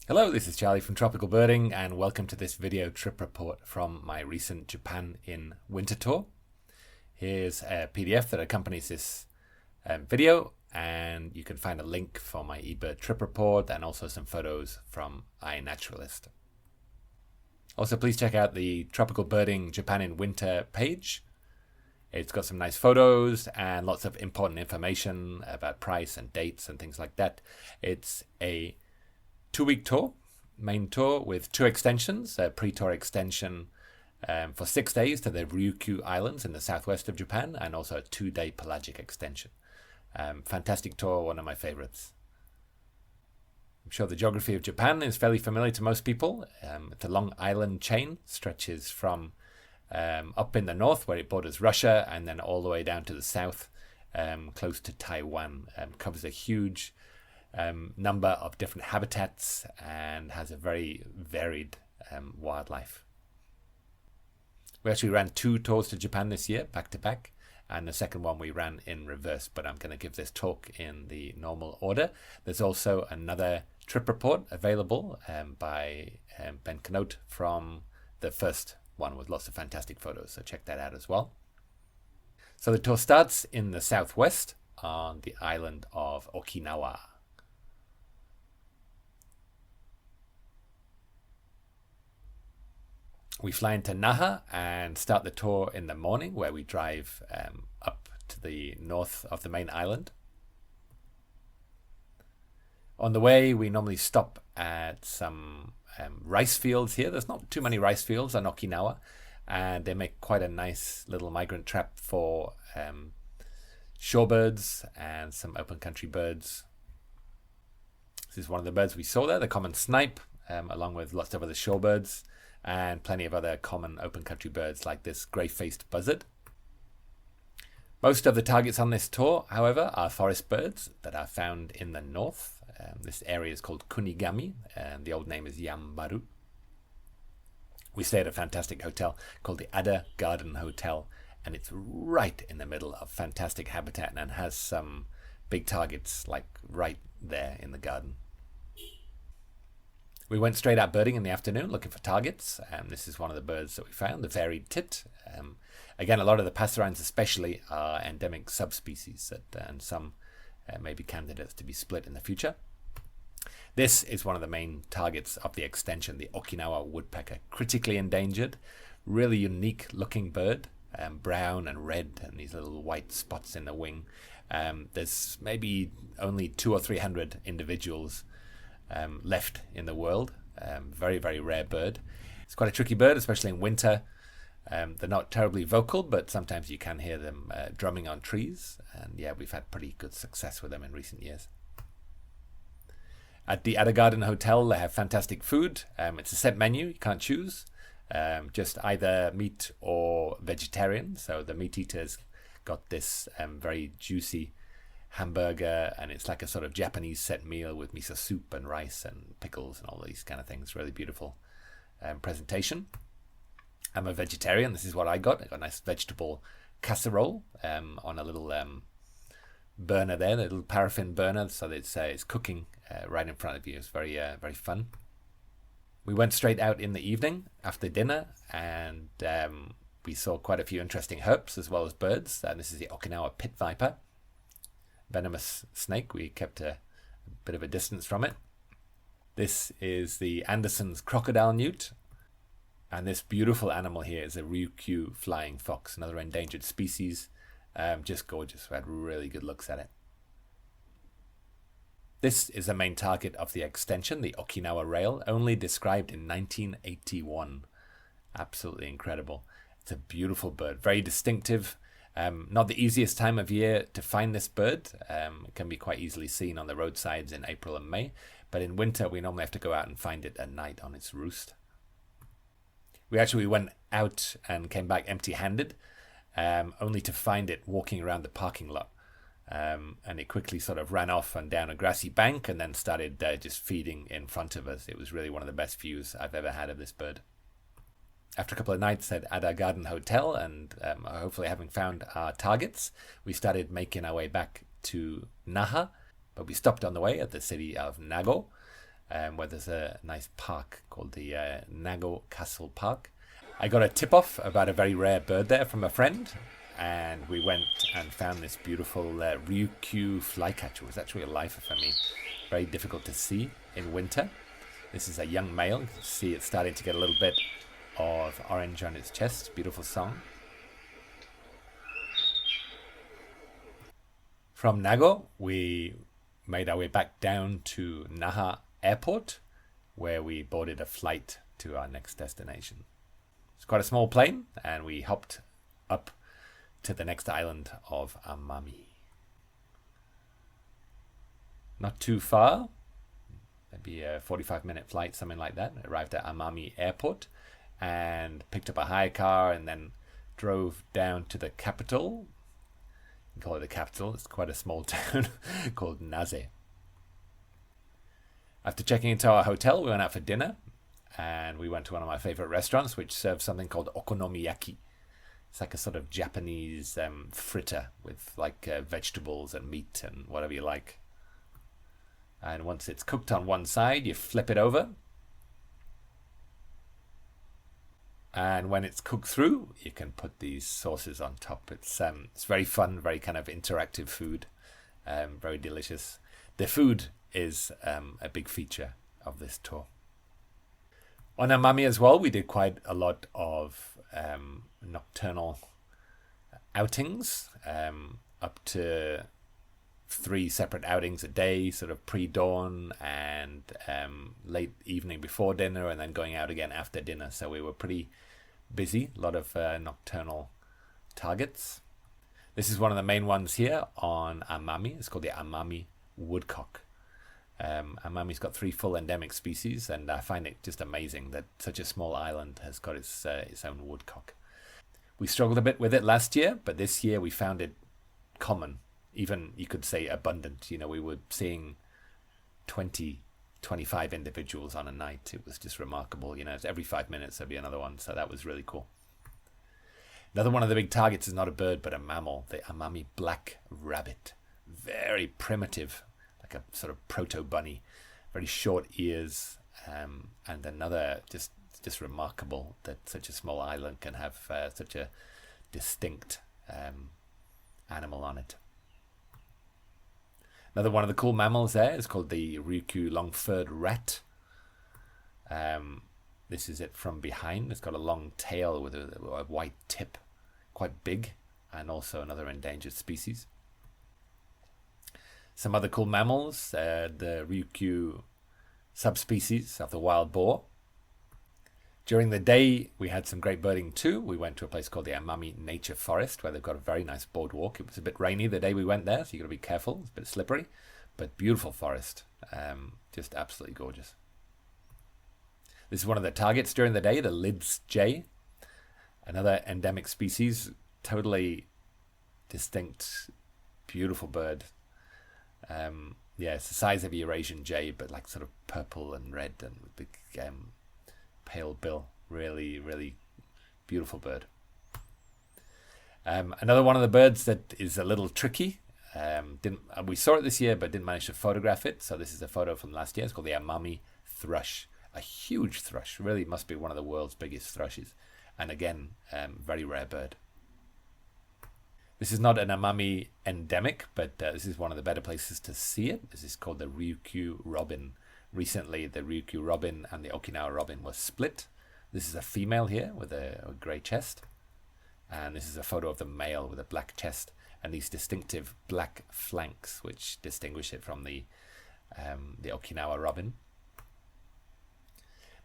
Hello, this is Charlie from Tropical Birding and welcome to this video trip report from my recent Japan in winter tour. Here's a PDF that accompanies this video, and you can find a link for my eBird trip report and also some photos from iNaturalist. Also, please check out the Tropical Birding Japan in Winter page. It's got some nice photos and lots of important information about price and dates and things like that. It's a 2-week tour, main tour with 2 extensions, a pre-tour extension for 6 days to the Ryukyu Islands in the southwest of Japan, and also a 2-day pelagic extension. Fantastic tour, one of my favorites. I'm sure the geography of Japan is fairly familiar to most people. It's a long island chain, stretches from up in the north where it borders Russia and then all the way down to the south, close to Taiwan. Covers a huge number of different habitats and has a very varied wildlife. We actually ran 2 tours to Japan this year, back to back, and the second one we ran in reverse, but I'm going to give this talk in the normal order. There's also another trip report available by Ben Knote from the first one with lots of fantastic photos, so check that out as well. So the tour starts in the southwest on the island of Okinawa. We fly into Naha and start the tour in the morning, where we drive up to the north of the main island. On the way, we normally stop at some rice fields here. There's not too many rice fields on Okinawa, and they make quite a nice little migrant trap for shorebirds and some open country birds. This is one of the birds we saw there, the common snipe, along with lots of other shorebirds and plenty of other common open country birds like this grey-faced buzzard. Most of the targets on this tour, however, are forest birds that are found in the north. This area is called Kunigami, and the old name is Yambaru. We stay at a fantastic hotel called the Ada Garden Hotel, and it's right in the middle of fantastic habitat and has some big targets like right there in the garden. We went straight out birding in the afternoon looking for targets, and this is one of the birds that we found, the varied tit. Again, a lot of the passerines especially are endemic subspecies, and some may be candidates to be split in the future. This is one of the main targets of the extension, the Okinawa woodpecker, critically endangered, really unique looking bird, brown and red and these little white spots in the wing. There's maybe only 200 or 300 individuals left in the world. Very, very rare bird. It's quite a tricky bird, especially in winter. They're not terribly vocal, but sometimes you can hear them drumming on trees. And yeah, we've had pretty good success with them in recent years. At the Ada Garden Hotel, they have fantastic food. It's a set menu, you can't choose. Just either meat or vegetarian. So the meat eaters got this very juicy hamburger, and it's like a sort of Japanese set meal with miso soup and rice and pickles and all these kind of things. Really beautiful presentation. I'm a vegetarian. This is what I got. I got a nice vegetable casserole on a little burner there, the little paraffin burner, so that it's cooking right in front of you. It's very very fun. We went straight out in the evening after dinner, and we saw quite a few interesting herps as well as birds. And this is the Okinawa pit viper, venomous snake. We kept a bit of a distance from it. This is the Anderson's crocodile newt, and this beautiful animal here is a Ryukyu flying fox, another endangered species. Just gorgeous. We had really good looks at it. This is the main target of the extension, the Okinawa rail, only described in 1981. Absolutely incredible. It's a beautiful bird, very distinctive. Not the easiest time of year to find this bird. It can be quite easily seen on the roadsides in April and May, but in winter we normally have to go out and find it at night on its roost. We actually went out and came back empty-handed, only to find it walking around the parking lot. And it quickly sort of ran off and down a grassy bank and then started just feeding in front of us. It was really one of the best views I've ever had of this bird. After a couple of nights at Ada Garden Hotel and hopefully having found our targets, we started making our way back to Naha, but we stopped on the way at the city of Nago, where there's a nice park called the Nago Castle Park. I got a tip-off about a very rare bird there from a friend, and we went and found this beautiful Ryukyu flycatcher. It was actually a lifer for me. Very difficult to see in winter. This is a young male. You can see it's starting to get a little bit of orange on its chest. Beautiful song. From Nago, we made our way back down to Naha Airport, where we boarded a flight to our next destination. It's quite a small plane, and we hopped up to the next island of Amami. Not too far, maybe a 45-minute flight, something like that. Arrived at Amami Airport and picked up a hire car and then drove down to the capital. You can call it the capital. It's quite a small town called Naze. After checking into our hotel, we went out for dinner, and we went to one of my favorite restaurants, which serves something called okonomiyaki. It's like a sort of Japanese fritter with like vegetables and meat and whatever you like. And once it's cooked on one side, you flip it over. And when it's cooked through, you can put these sauces on top. It's very fun, very kind of interactive food, very delicious. The food is a big feature of this tour. On Amami as well, we did quite a lot of nocturnal outings, up to 3 separate outings a day, sort of pre-dawn and late evening before dinner, and then going out again after dinner. So we were pretty busy, a lot of nocturnal targets. This is one of the main ones here on Amami. It's called the Amami woodcock. Amami's got 3 full endemic species, and I find it just amazing that such a small island has got its own woodcock. We struggled a bit with it last year, but this year we found it common, even you could say abundant. You know, we were seeing 20, 25 individuals on a night. It was just remarkable. You know, every 5 minutes there'd be another one, so that was really cool. Another one of the big targets is not a bird, but a mammal, the Amami black rabbit. Very primitive, like a sort of proto-bunny, very short ears, and another just remarkable that such a small island can have such a distinct animal on it. Another one of the cool mammals there is called the Ryukyu long-furred rat. This is it from behind. It's got a long tail with a white tip, quite big, and also another endangered species. Some other cool mammals, the Ryukyu subspecies of the wild boar. During the day, we had some great birding too. We went to a place called the Amami Nature Forest, where they've got a very nice boardwalk. It was a bit rainy the day we went there, so you've got to be careful. It's a bit slippery, but beautiful forest. Just absolutely gorgeous. This is one of the targets during the day, the Lids jay. Another endemic species, totally distinct, beautiful bird. Yeah, it's the size of a Eurasian jay, but like sort of purple and red and with big pale bill. Really, really beautiful bird. Another one of the birds that is a little tricky. We saw it this year, but didn't manage to photograph it. So this is a photo from last year. It's called the Amami thrush. A huge thrush. Really must be one of the world's biggest thrushes. And again, very rare bird. This is not an Amami endemic, but this is one of the better places to see it. This is called the Ryukyu robin. Recently, the Ryukyu robin and the Okinawa robin were split. This is a female here with a grey chest. And this is a photo of the male with a black chest and these distinctive black flanks, which distinguish it from the Okinawa robin.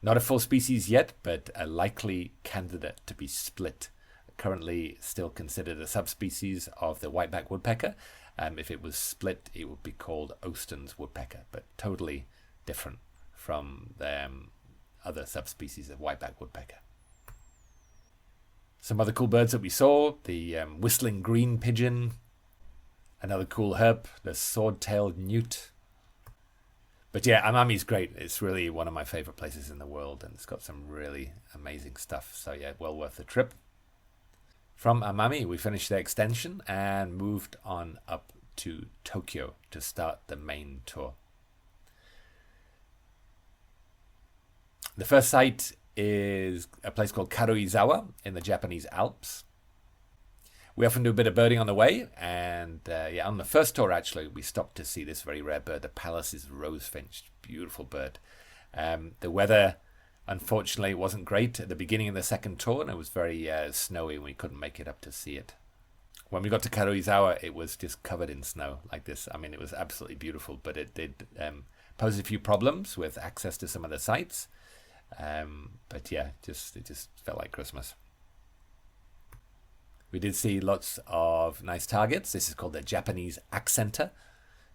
Not a full species yet, but a likely candidate to be split. Currently still considered a subspecies of the whiteback woodpecker. If it was split, it would be called Austin's woodpecker, but totally different from the other subspecies of whiteback woodpecker. Some other cool birds that we saw, the whistling green pigeon, another cool herp, the sword-tailed newt. But yeah, Amami's great. It's really one of my favorite places in the world, and it's got some really amazing stuff. So yeah, well worth the trip. From Amami, we finished the extension and moved on up to Tokyo to start the main tour. The first site is a place called Karuizawa in the Japanese Alps. We often do a bit of birding on the way, and on the first tour actually we stopped to see this very rare bird, the Pallas's rosefinch. Beautiful bird. The weather unfortunately wasn't great at the beginning of the second tour, and it was very snowy and we couldn't make it up to see it. When we got to Karuizawa, it was just covered in snow like this. I mean, it was absolutely beautiful, but it did pose a few problems with access to some of the sites. But yeah, it just felt like Christmas. We did see lots of nice targets. This is called the Japanese accenter.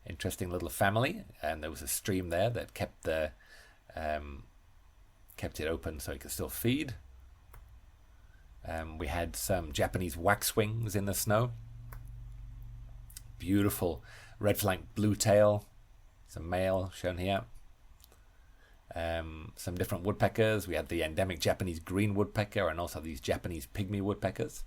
Interesting little family, and there was a stream there that kept it open so it could still feed. We had some Japanese waxwings in the snow. Beautiful red flanked blue tail. Some male shown here. Some different woodpeckers. We had the endemic Japanese green woodpecker and also these Japanese pygmy woodpeckers.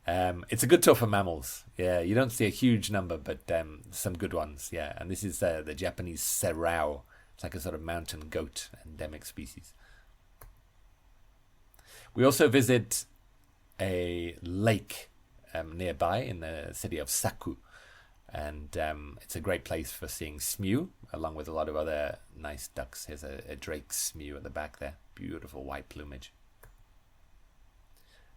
It's a good tour for mammals. Yeah, you don't see a huge number, but some good ones. Yeah, and this is the Japanese serau. It's like a sort of mountain goat, endemic species. We also visit a lake nearby in the city of Saku, and it's a great place for seeing smew, along with a lot of other nice ducks. Here's a drake smew at the back there. Beautiful white plumage.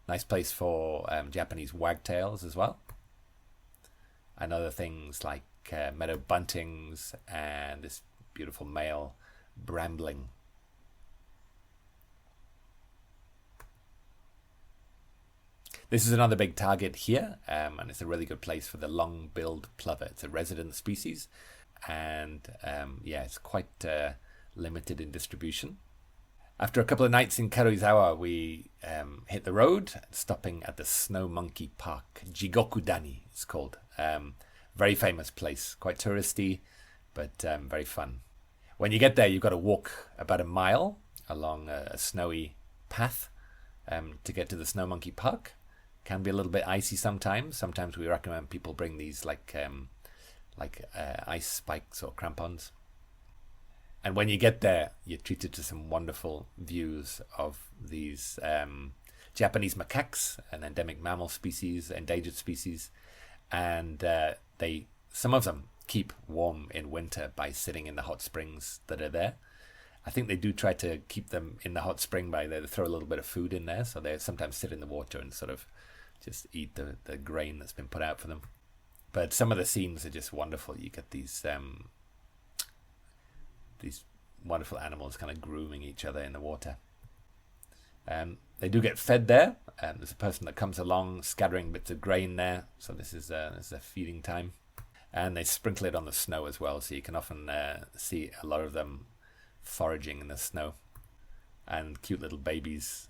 Nice place for Japanese wagtails as well. And other things like meadow buntings and this beautiful male brambling. This is another big target here, and it's a really good place for the long-billed plover. It's a resident species, and it's quite limited in distribution. After a couple of nights in Karuizawa, we hit the road, stopping at the Snow Monkey Park. Jigokudani, it's called. Very famous place, quite touristy, but very fun. When you get there, you've got to walk about a mile along a snowy path to get to the Snow Monkey Park. Can be a little bit icy sometimes. Sometimes we recommend people bring these like ice spikes or crampons. And when you get there, you're treated to some wonderful views of these Japanese macaques, an endemic mammal species, endangered species, and some of them keep warm in winter by sitting in the hot springs that are there. I think they do try to keep them in the hot spring by they throw a little bit of food in there, so they sometimes sit in the water and sort of just eat the grain that's been put out for them. But some of the scenes are just wonderful. You get these wonderful animals kind of grooming each other in the water. They do get fed there. There's a person that comes along scattering bits of grain there, so this is a feeding time. And they sprinkle it on the snow as well, so you can often see a lot of them foraging in the snow. And cute little babies.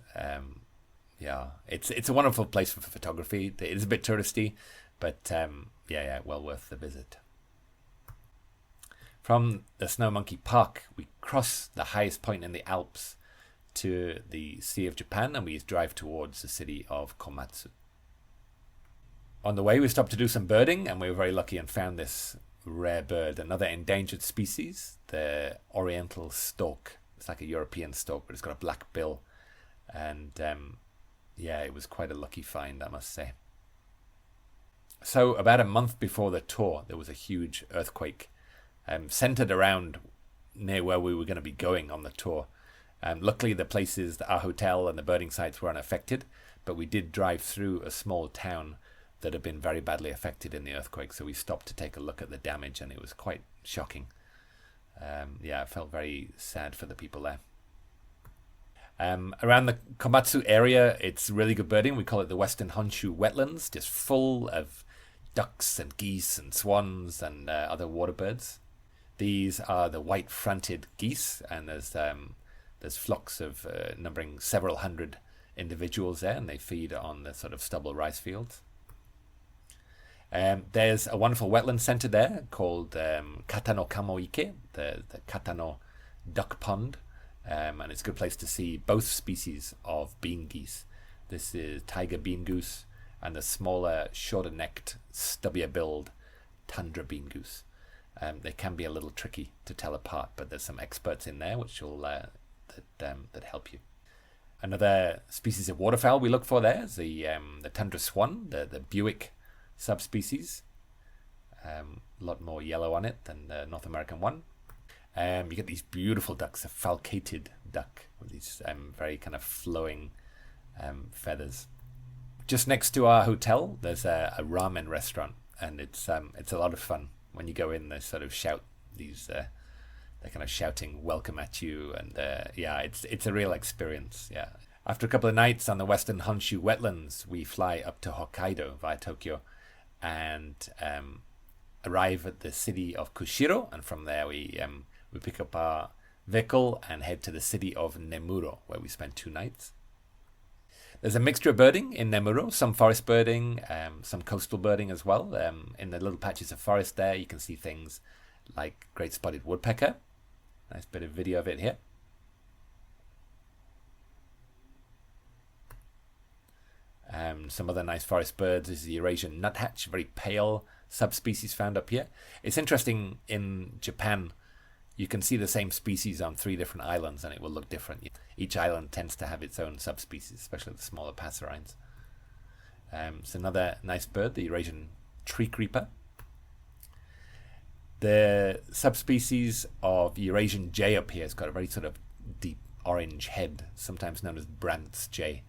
It's a wonderful place for photography. It is a bit touristy, but well worth the visit. From the Snow Monkey Park, we cross the highest point in the Alps to the Sea of Japan, and we drive towards the city of Komatsu. On the way, we stopped to do some birding, and we were very lucky and found this rare bird, another endangered species, the oriental stork. It's like a European stork, but it's got a black bill. And it was quite a lucky find, I must say. So about a month before the tour, there was a huge earthquake centered around near where we were going to be going on the tour. Luckily, the places, our hotel and the birding sites were unaffected, but we did drive through a small town that had been very badly affected in the earthquake, so we stopped to take a look at the damage, and it was quite shocking. I felt very sad for the people there. Around the Komatsu area, it's really good birding. We call it the Western Honshu wetlands, just full of ducks and geese and swans and other waterbirds. These are the white-fronted geese, and there's flocks of numbering several hundred individuals there, and they feed on the sort of stubble rice fields. There's a wonderful wetland centre there called Katano Kamoike, the Katano duck pond, and it's a good place to see both species of bean geese. This is tiger bean goose and the smaller, shorter-necked, stubbier-billed tundra bean goose. They can be a little tricky to tell apart, but there's some experts in there which will that help you. Another species of waterfowl we look for there is the tundra swan, the Buick subspecies. A lot more yellow on it than the North American one. You get these beautiful ducks, a falcated duck with these very kind of flowing feathers. Just next to our hotel, there's a ramen restaurant, and it's a lot of fun. When you go in, they sort of shout these. They're kind of shouting welcome at you, and yeah, it's a real experience. Yeah. After a couple of nights on the western Honshu wetlands, we fly up to Hokkaido via Tokyo, and arrive at the city of Kushiro, and from there we pick up our vehicle and head to the city of Nemuro, where we spend 2 nights. There's a mixture of birding in Nemuro, some forest birding, some coastal birding as well. In the little patches of forest there, you can see things like great spotted woodpecker. Nice bit of video of it here. Some other nice forest birds. This is the Eurasian nuthatch, very pale subspecies found up here. It's interesting, in Japan, you can see the same species on 3 different islands and it will look different. Each island tends to have its own subspecies, especially the smaller passerines. It's another nice bird, the Eurasian tree creeper. The subspecies of Eurasian jay up here has got a very sort of deep orange head, sometimes known as Brandt's jay.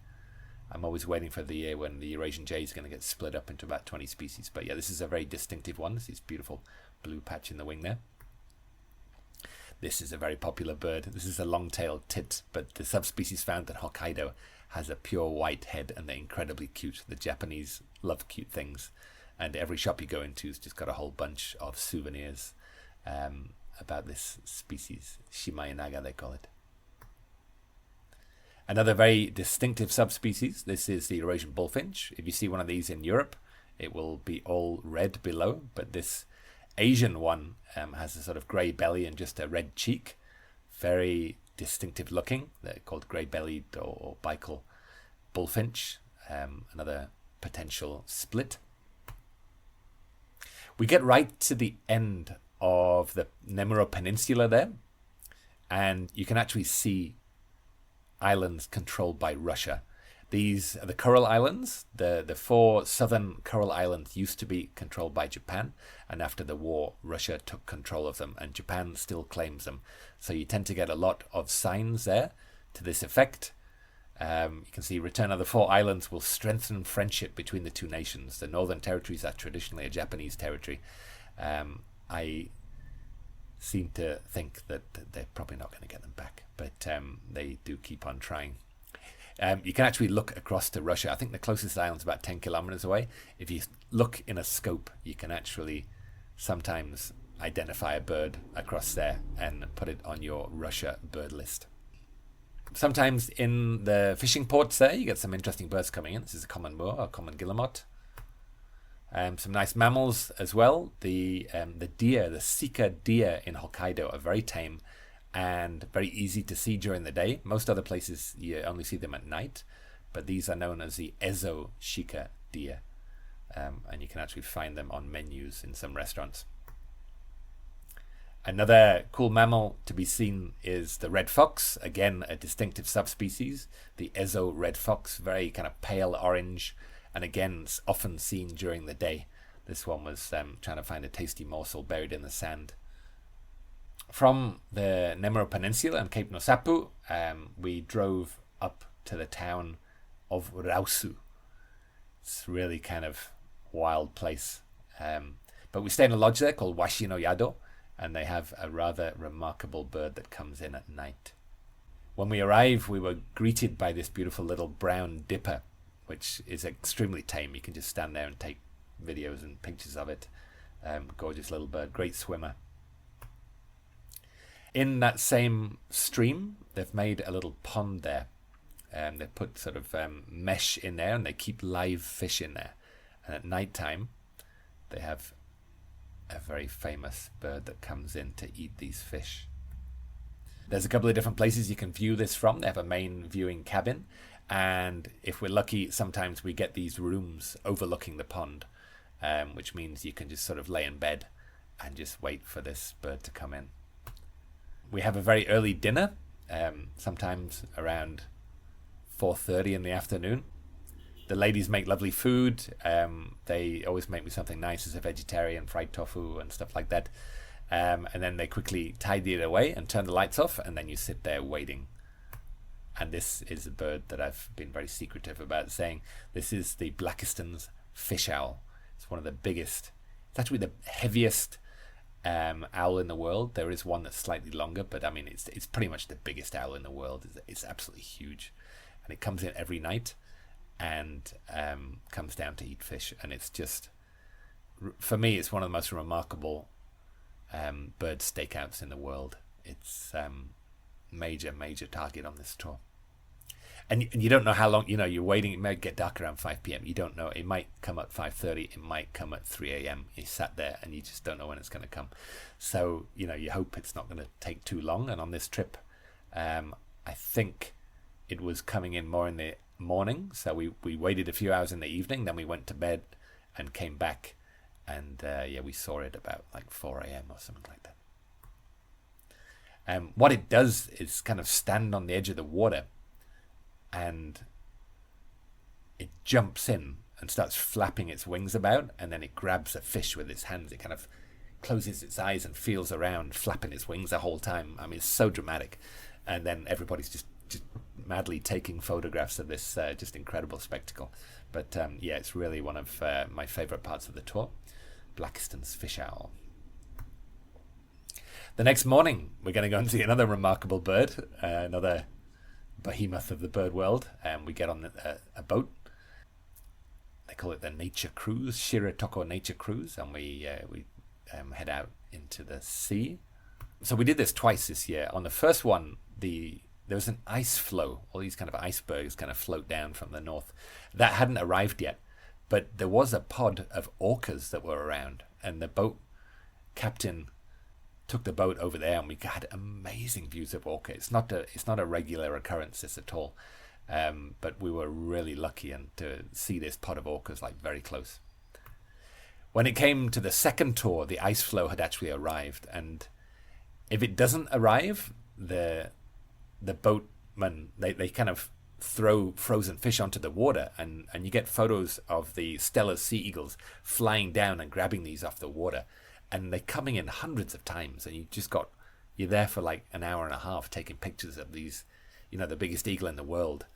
I'm always waiting for the year when the Eurasian jay is going to get split up into about 20 species. But yeah, this is a very distinctive one. This is beautiful blue patch in the wing there. This is a very popular bird. This is a long-tailed tit, but the subspecies found in Hokkaido has a pure white head, and they're incredibly cute. The Japanese love cute things, and every shop you go into has just got a whole bunch of souvenirs about this species. Shimaenaga, they call it. Another very distinctive subspecies, this is the Eurasian bullfinch. If you see one of these in Europe, it will be all red below, but this Asian one has a sort of grey belly and just a red cheek. Very distinctive looking. They're called grey-bellied or bical bullfinch. Another potential split. We get right to the end of the Nemuro Peninsula there, and you can actually see islands controlled by Russia. These are the Coral Islands. The 4 southern Coral Islands used to be controlled by Japan, and after the war, Russia took control of them, and Japan still claims them. So you tend to get a lot of signs there to this effect. You can see return of the 4 islands will strengthen friendship between the 2 nations. The Northern Territories are traditionally a Japanese territory. I seem to think that they're probably not going to get them back, but they do keep on trying. You can actually look across to Russia. I think the closest island is about 10 kilometers away. If you look in a scope, you can actually sometimes identify a bird across there and put it on your Russia bird list. Sometimes in the fishing ports there, you get some interesting birds coming in. This is a common moor, a common guillemot. Some nice mammals as well. The deer, the sika deer in Hokkaido are very tame and very easy to see during the day. Most other places you only see them at night, but these are known as the Ezo Shika deer, and you can actually find them on menus in some restaurants. Another cool mammal to be seen is the red fox, again a distinctive subspecies, the Ezo red fox, very kind of pale orange, and again it's often seen during the day. This one was trying to find a tasty morsel buried in the sand. From the Nemuro Peninsula and Cape Nosapu, we drove up to the town of Rausu. It's really kind of wild place. But we stay in a lodge there called Washi no Yado, and they have a rather remarkable bird that comes in at night. When we arrived, we were greeted by this beautiful little brown dipper, which is extremely tame. You can just stand there and take videos and pictures of it. Gorgeous little bird, great swimmer. In that same stream, they've made a little pond there. They put sort of mesh in there, and they keep live fish in there. And at night time, they have a very famous bird that comes in to eat these fish. There's a couple of different places you can view this from. They have a main viewing cabin, and if we're lucky, sometimes we get these rooms overlooking the pond, which means you can just sort of lay in bed and just wait for this bird to come in. We have a very early dinner, sometimes around 4:30 in the afternoon. The ladies make lovely food. They always make me something nice as a vegetarian, fried tofu and stuff like that. And then they quickly tidy it away and turn the lights off, and then you sit there waiting. And this is a bird that I've been very secretive about, saying this is the Blakiston's fish owl. It's one of the biggest. It's actually the heaviest owl in the world. There is one that's slightly longer, but I mean it's pretty much the biggest owl in the world. It's absolutely huge, and it comes in every night and comes down to eat fish. And it's just, for me, it's one of the most remarkable bird stakeouts in the world. It's major target on this tour. And you don't know how long, you're waiting. It might get dark around 5 p.m. You don't know. It might come at 5:30. It might come at 3 a.m. You sat there and you just don't know when it's going to come. So, you hope it's not going to take too long. And on this trip, I think it was coming in more in the morning. So we waited a few hours in the evening. Then we went to bed and came back. And, we saw it about like 4 a.m. or something like that. What it does is kind of stand on the edge of the water, and it jumps in and starts flapping its wings about, and then it grabs a fish with its hands. It kind of closes its eyes and feels around, flapping its wings the whole time. I mean, it's so dramatic. And then everybody's just madly taking photographs of this just incredible spectacle. But it's really one of my favorite parts of the tour, Blakiston's fish owl. The next morning, we're going to go and see another remarkable bird, another behemoth of the bird world, and we get on a boat. They call it the Nature Cruise, Shiratoko Nature Cruise, and we head out into the sea. So we did this twice this year. On the first one, there was an ice floe. All these kind of icebergs kind of float down from the north. That hadn't arrived yet, but there was a pod of orcas that were around, and the boat captain took the boat over there, and we had amazing views of orca. It's not a regular occurrence this at all, but we were really lucky to see this pod of orcas like very close. When it came to the second tour, the ice floe had actually arrived, and if it doesn't arrive, the boatmen they kind of throw frozen fish onto the water, and you get photos of the Steller sea eagles flying down and grabbing these off the water. And they're coming in hundreds of times, and you're there for like an hour and a half taking pictures of these, the biggest eagle in the world,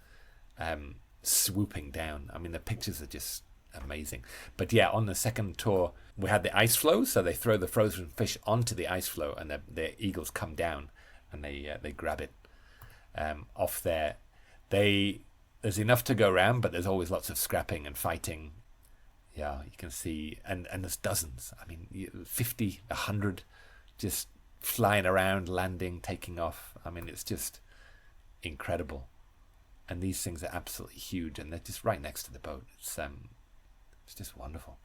swooping down. I mean, the pictures are just amazing. But yeah, on the second tour, we had the ice floe, so they throw the frozen fish onto the ice floe, and the eagles come down, and they grab it off there. There's enough to go around, but there's always lots of scrapping and fighting. Yeah, you can see, and there's dozens. I mean, 50, 100, just flying around, landing, taking off. I mean, it's just incredible. And these things are absolutely huge, and they're just right next to the boat. It's just wonderful.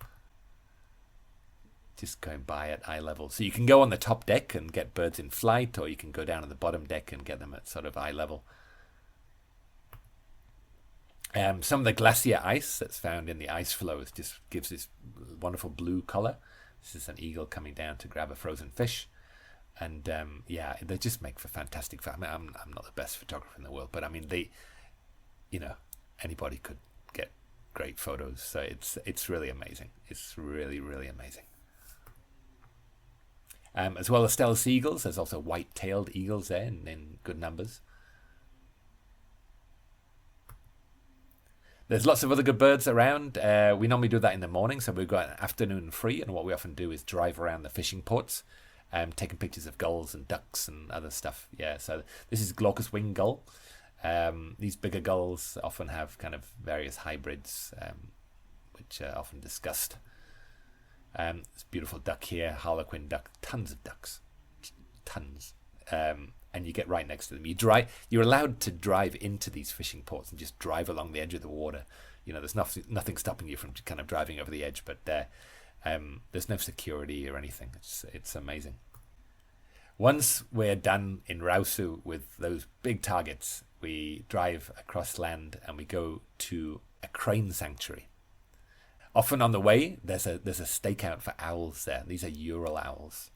Just going by at eye level. So you can go on the top deck and get birds in flight, or you can go down on the bottom deck and get them at sort of eye level. Some of the glacier ice that's found in the ice floes just gives this wonderful blue color. This is an eagle coming down to grab a frozen fish. And they just make for fantastic. I mean, I'm not the best photographer in the world, but I mean, anybody could get great photos. So it's really amazing. It's really, really amazing. As well as Steller sea eagles, there's also white-tailed eagles there in good numbers. There's lots of other good birds around. We normally do that in the morning, so we've got an afternoon free, and what we often do is drive around the fishing ports, taking pictures of gulls and ducks and other stuff. Yeah, so this is glaucous winged gull. These bigger gulls often have kind of various hybrids, which are often discussed. This beautiful duck here, harlequin duck, tons of ducks, tons. And you get right next to them. You're allowed to drive into these fishing ports and just drive along the edge of the water. There's nothing stopping you from kind of driving over the edge, but there's no security or anything. It's amazing. Once we're done in Rausu with those big targets, we drive across land and we go to a crane sanctuary. Often on the way, there's a stakeout for owls there. These are Ural owls.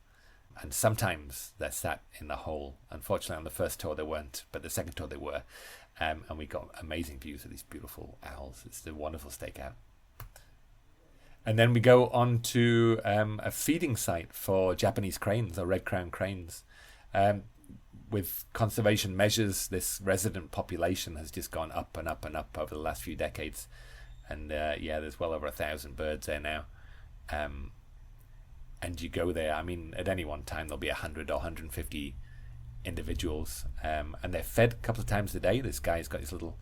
And sometimes they're sat in the hole. Unfortunately, on the first tour they weren't, but the second tour they were. And we got amazing views of these beautiful owls. It's a wonderful stakeout. And then we go on to a feeding site for Japanese cranes, or red-crowned cranes. With conservation measures, this resident population has just gone up and up and up over the last few decades. And yeah, there's well over 1,000 birds there now. And you go there, I mean, at any one time there'll be 100 or 150 individuals, and they're fed a couple of times a day. This guy's got his little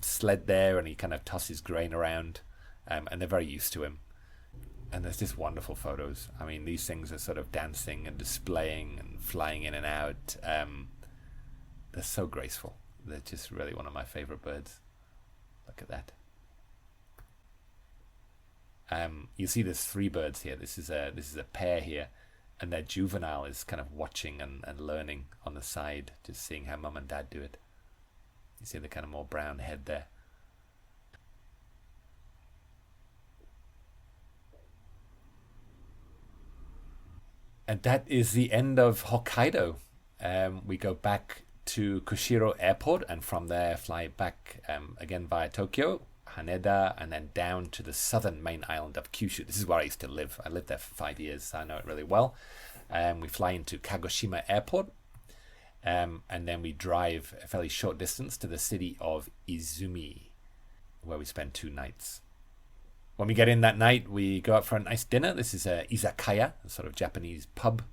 sled there, and he kind of tosses grain around, and they're very used to him. And there's just wonderful photos. I mean, these things are sort of dancing and displaying and flying in and out. They're so graceful. They're just really one of my favorite birds. Look at that. You see there's 3 birds here. This is a pair here, and their juvenile is kind of watching and learning on the side, just seeing how mum and dad do it. You see the kind of more brown head there. And that is the end of Hokkaido. We go back to Kushiro Airport, and from there fly back again via Tokyo, Haneda, and then down to the southern main island of Kyushu. This is where I used to live. I lived there for 5 years, so I know it really well. We fly into Kagoshima Airport, and then we drive a fairly short distance to the city of Izumi, where we spend 2 nights. When we get in that night, we go out for a nice dinner. This is a izakaya, a sort of Japanese pub,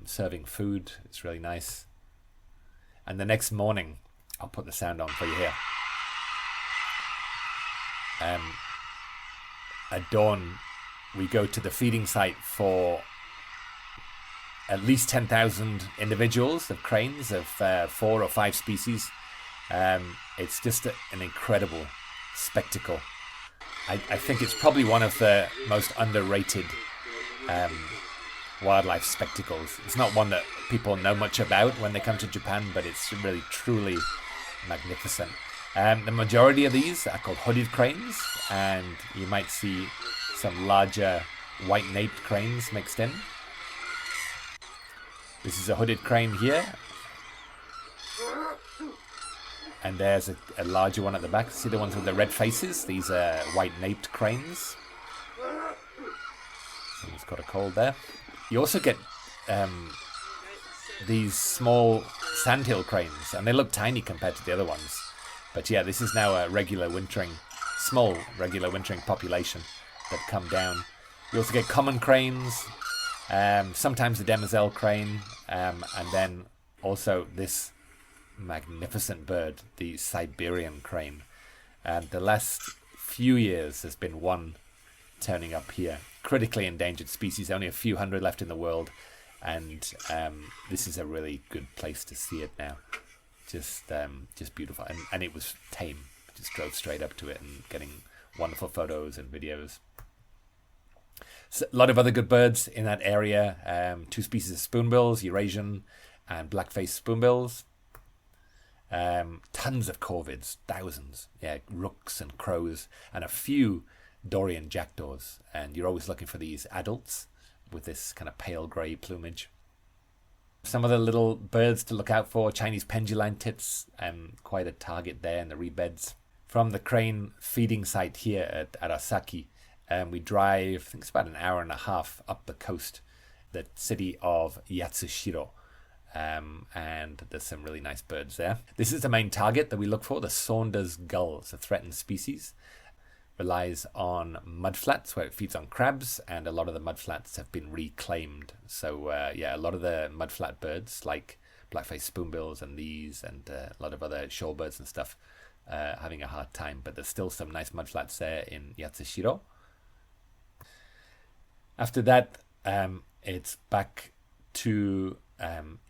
serving food. It's really nice. And the next morning, I'll put the sound on for you here. At dawn, we go to the feeding site for at least 10,000 individuals of cranes of 4 or 5 species. It's just an incredible spectacle. I think it's probably one of the most underrated wildlife spectacles. It's not one that people know much about when they come to Japan, but it's really truly magnificent. The majority of these are called hooded cranes, and you might see some larger white-naped cranes mixed in. This is a hooded crane here, and there's a larger one at the back. See the ones with the red faces? These are white-naped cranes. Someone's got a cold there. You also get these small sandhill cranes, and they look tiny compared to the other ones. But yeah, this is now a small regular wintering population that come down. You also get common cranes, sometimes the demoiselle crane, and then also this magnificent bird, the Siberian crane. And the last few years there's been one turning up here. Critically endangered species, only a few hundred left in the world, and this is a really good place to see it now. Just beautiful, and it was tame. Just drove straight up to it and getting wonderful photos and videos. So, a lot of other good birds in that area. 2 species of spoonbills, Eurasian and black-faced spoonbills. Tons of corvids, thousands. Yeah, rooks and crows, and a few Dorian jackdaws. And you're always looking for these adults with this kind of pale grey plumage. Some of the little birds to look out for, Chinese penduline tits, quite a target there in the reed beds. From the crane feeding site here at Arasaki, we drive, I think it's about an hour and a half up the coast, the city of Yatsushiro. And there's some really nice birds there. This is the main target that we look for, the Saunders gull. It's a threatened species. Relies on mudflats where it feeds on crabs, and a lot of the mudflats have been reclaimed. So yeah, a lot of the mudflat birds like black-faced spoonbills and these and a lot of other shorebirds and stuff having a hard time, but there's still some nice mudflats there in Yatsushiro. After that, it's back to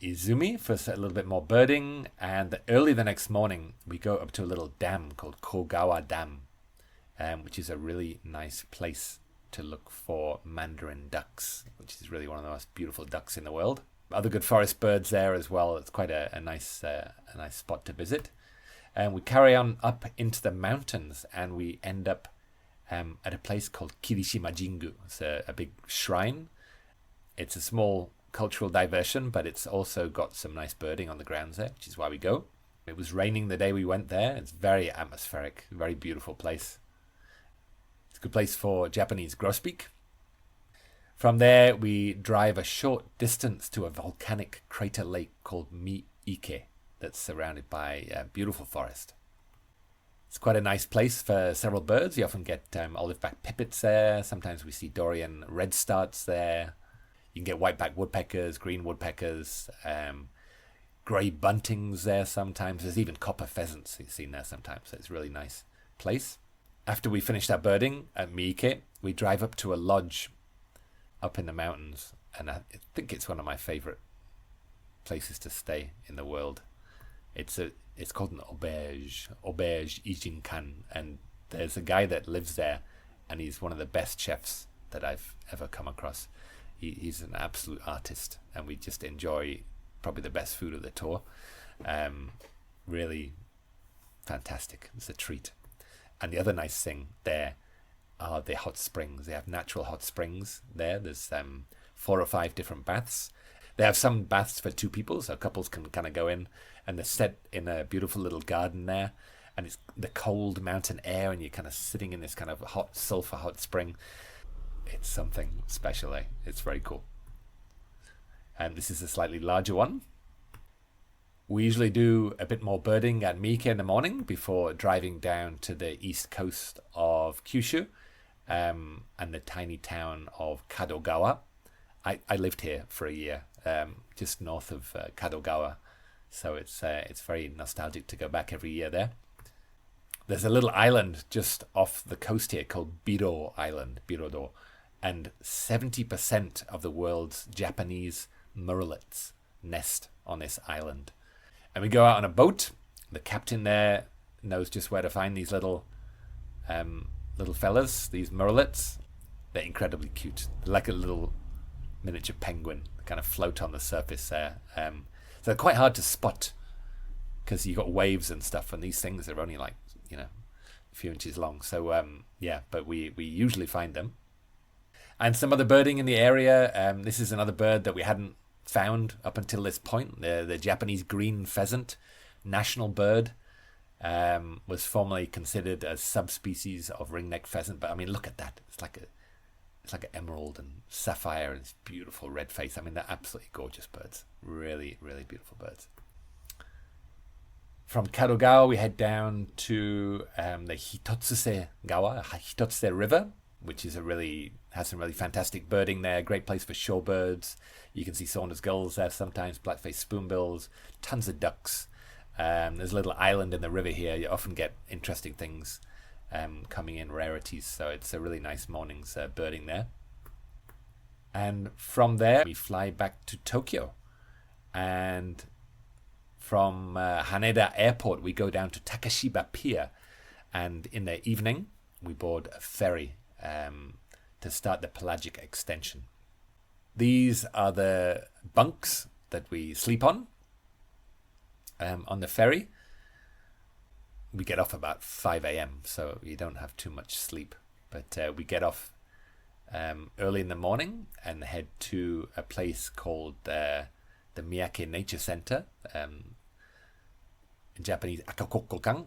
Izumi for a little bit more birding, and early the next morning we go up to a little dam called Kogawa Dam, which is a really nice place to look for mandarin ducks, which is really one of the most beautiful ducks in the world. Other good forest birds there as well. It's quite a nice spot to visit. And we carry on up into the mountains, and we end up at a place called Kirishima Jingu. It's a big shrine. It's a small cultural diversion, but it's also got some nice birding on the grounds there, which is why we go. It was raining the day we went there. It's very atmospheric, very beautiful place. It's a good place for Japanese grosbeak. From there, we drive a short distance to a volcanic crater lake called Miike that's surrounded by a beautiful forest. It's quite a nice place for several birds. You often get olive-backed pipits there. Sometimes we see Dorian redstarts there. You can get white-backed woodpeckers, green woodpeckers, grey buntings there sometimes. There's even copper pheasants you've seen there sometimes. So it's a really nice place. After we finished our birding at Miike, we drive up to a lodge up in the mountains. And I think it's one of my favourite places to stay in the world. It's called an auberge Ijinkan. And there's a guy that lives there, and he's one of the best chefs that I've ever come across. He's an absolute artist, and we just enjoy probably the best food of the tour. Really fantastic. It's a treat. And the other nice thing there are the hot springs. They have natural hot springs there. There's 4 or 5 different baths. They have some baths for 2 people, so couples can kind of go in, and they're set in a beautiful little garden there, and it's the cold mountain air, and you're kind of sitting in this kind of hot sulfur hot spring. It's something special, eh? It's very cool. And this is a slightly larger one. We usually do a bit more birding at Miike in the morning before driving down to the east coast of Kyushu and the tiny town of Kadogawa. I lived here for a year, just north of Kadogawa, so it's very nostalgic to go back every year there. There's a little island just off the coast here called Biro Island, Birodo, and 70% of the world's Japanese murrelets nest on this island. And we go out on a boat. The captain there knows just where to find these little fellas, these murrelets. They're incredibly cute. They're like a little miniature penguin. They kind of float on the surface there. So they're quite hard to spot because you've got waves and stuff, and these things are only like, a few inches long. So but we usually find them. And some other birding in the area. This is another bird that we hadn't found up until this point. The Japanese green pheasant, national bird, was formerly considered a subspecies of ringneck pheasant. But I mean, look at that. It's like an emerald and sapphire and this beautiful red face. I mean, they're absolutely gorgeous birds. Really, really beautiful birds. From Kadogawa, we head down to the Hitotsuse River, which is has some really fantastic birding there. Great place for shorebirds. You can see Saunders gulls there sometimes, black-faced spoonbills, tons of ducks. There's a little island in the river here. You often get interesting things coming in, rarities. So it's a really nice morning's birding there. And from there, we fly back to Tokyo. And from Haneda Airport, we go down to Takashiba Pier. And in the evening, we board a ferry to start the Pelagic extension. These are the bunks that we sleep on the ferry. We get off about 5 a.m, so you don't have too much sleep. But we get off early in the morning and head to a place called the Miyake Nature Center, in Japanese Akakokokan.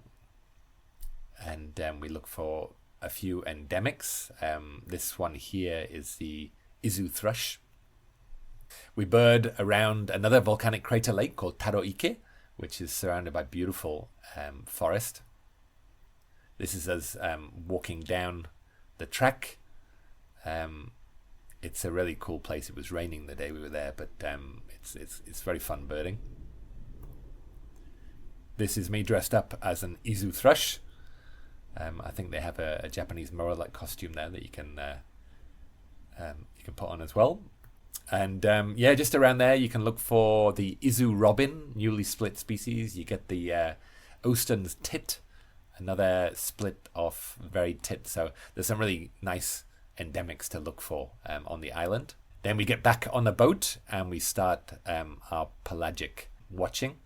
And we look for a few endemics. This one here is the Izu thrush. We bird around another volcanic crater lake called Taroike, which is surrounded by beautiful forest. This is us walking down the track. It's a really cool place. It was raining the day we were there, but it's very fun birding. This is me dressed up as an Izu thrush. I think they have a Japanese murrelet costume there that you can put on as well. And just around there you can look for the Izu robin, newly split species. You get the Osten's tit, another split off varied tit. So there's some really nice endemics to look for on the island. Then we get back on the boat and we start our pelagic watching.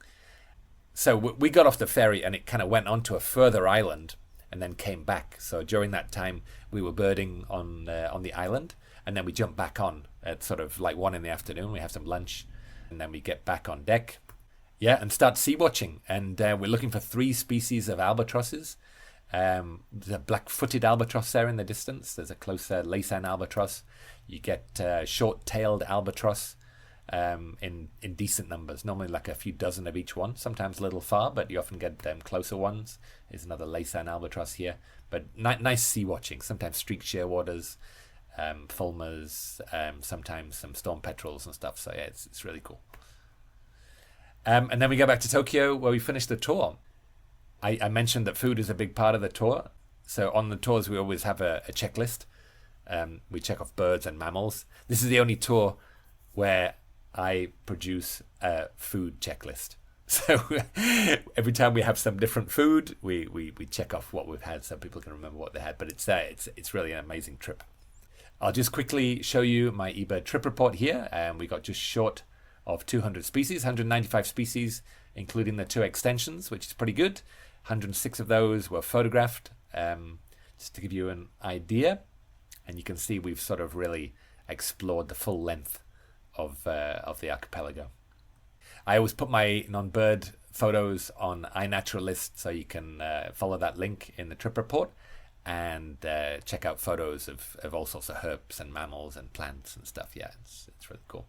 So we got off the ferry and it kind of went onto a further island. and then came back. So during that time, we were birding on the island, and then we jump back on at sort of like 1 p.m. We have some lunch, and then we get back on deck. Yeah, and start sea watching. And we're looking for 3 species of albatrosses. There's a black-footed albatross there in the distance. There's a closer Laysan albatross. You get short-tailed albatross in decent numbers, normally like a few dozen of each one, sometimes a little far, but you often get closer ones. There's another Laysan albatross here. But nice sea watching, sometimes streaked shearwaters, fulmars, sometimes some storm petrels and stuff. So yeah, it's really cool. And then we go back to Tokyo, where we finish the tour. I mentioned that food is a big part of the tour. So on the tours, we always have a checklist. We check off birds and mammals. This is the only tour where I produce a food checklist. So every time we have some different food, we check off what we've had so people can remember what they had. But it's really an amazing trip. I'll just quickly show you my eBird trip report here. We got just short of 200 species, 195 species, including the 2 extensions, which is pretty good. 106 of those were photographed, just to give you an idea. And you can see we've sort of really explored the full length of the archipelago. I always put my non-bird photos on iNaturalist, so you can follow that link in the trip report and check out photos of all sorts of herbs and mammals and plants and stuff. Yeah, it's really cool.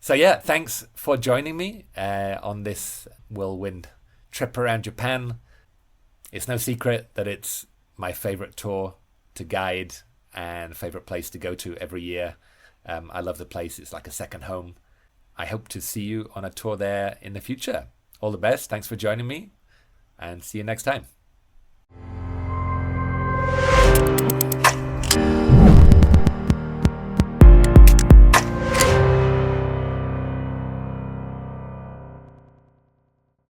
So yeah, thanks for joining me on this whirlwind trip around Japan. It's no secret that it's my favorite tour to guide and favorite place to go to every year. I love the place. It's like a second home. I hope to see you on a tour there in the future. All the best. Thanks for joining me, and see you next time.